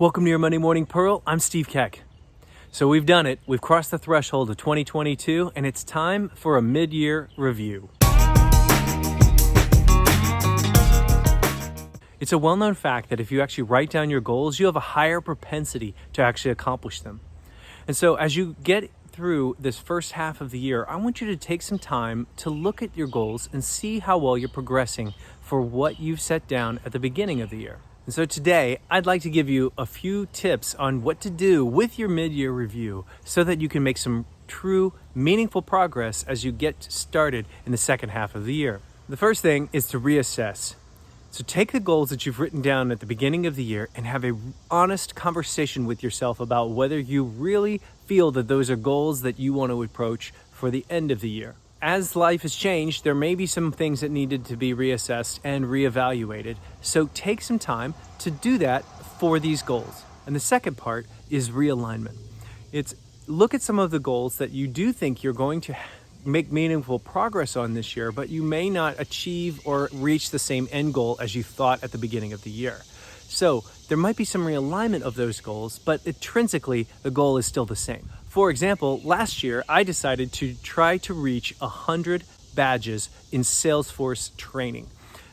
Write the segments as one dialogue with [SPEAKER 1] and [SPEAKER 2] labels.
[SPEAKER 1] Welcome to your Monday Morning Pearl. I'm Steve Keck. So we've done it. We've crossed the threshold of 2022, and it's time for a mid-year review. It's a well-known fact that if you actually write down your goals, you have a higher propensity to actually accomplish them. And so as you get through this first half of the year, I want you to take some time to look at your goals and see how well you're progressing for what you've set down at the beginning of the year. And so today, I'd like to give you a few tips on what to do with your mid-year review so that you can make some true, meaningful progress as you get started in the second half of the year. The first thing is to reassess. So take the goals that you've written down at the beginning of the year and have an honest conversation with yourself about whether you really feel that those are goals that you want to approach for the end of the year. As life has changed, there may be some things that needed to be reassessed and reevaluated. So take some time to do that for these goals. And the second part is realignment. It's look at some of the goals that you do think you're going to make meaningful progress on this year, but you may not achieve or reach the same end goal as you thought at the beginning of the year. So there might be some realignment of those goals, but intrinsically, the goal is still the same. For example, last year, I decided to try to reach 100 badges in Salesforce training,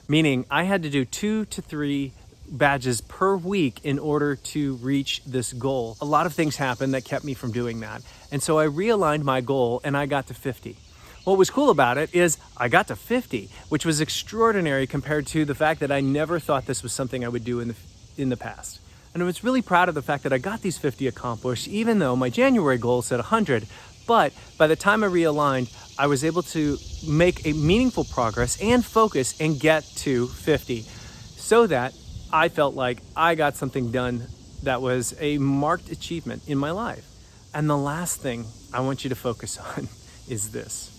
[SPEAKER 1] meaning I had to do 2 to 3 badges per week in order to reach this goal. A lot of things happened that kept me from doing that. And so I realigned my goal and I got to 50. What was cool about it is I got to 50, which was extraordinary compared to the fact that I never thought this was something I would do in the past. And I was really proud of the fact that I got these 50 accomplished, even though my January goal said 100. But by the time I realigned, I was able to make a meaningful progress and focus and get to 50 so that I felt like I got something done that was a marked achievement in my life. And the last thing I want you to focus on is this.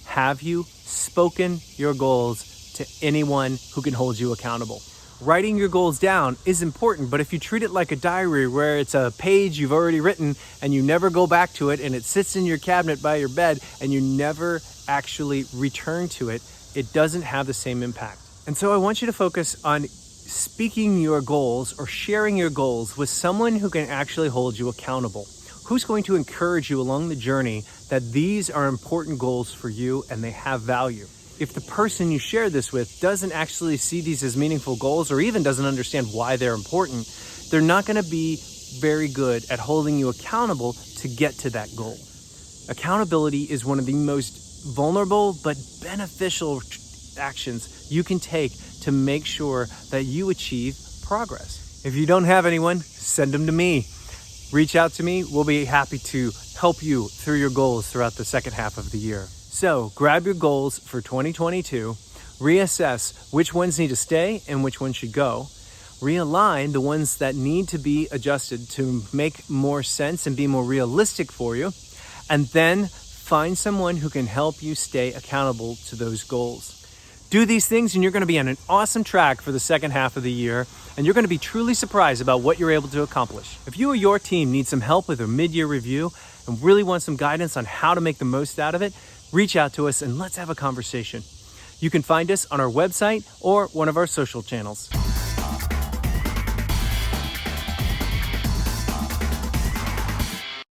[SPEAKER 1] Have you spoken your goals to anyone who can hold you accountable? Writing your goals down is important, but if you treat it like a diary where it's a page you've already written and you never go back to it and it sits in your cabinet by your bed and you never actually return to it, it doesn't have the same impact. And so I want you to focus on speaking your goals or sharing your goals with someone who can actually hold you accountable. Who's going to encourage you along the journey that these are important goals for you and they have value? If the person you share this with doesn't actually see these as meaningful goals or even doesn't understand why they're important, they're not going to be very good at holding you accountable to get to that goal. Accountability is one of the most vulnerable but beneficial actions you can take to make sure that you achieve progress. If you don't have anyone, send them to me. Reach out to me. We'll be happy to help you through your goals throughout the second half of the year. So grab your goals for 2022, reassess which ones need to stay and which ones should go, realign the ones that need to be adjusted to make more sense and be more realistic for you, and then find someone who can help you stay accountable to those goals. Do these things and you're going to be on an awesome track for the second half of the year, and you're going to be truly surprised about what you're able to accomplish. If you or your team need some help with a mid-year review and really want some guidance on how to make the most out of it, reach out to us and let's have a conversation. You can find us on our website or one of our social channels.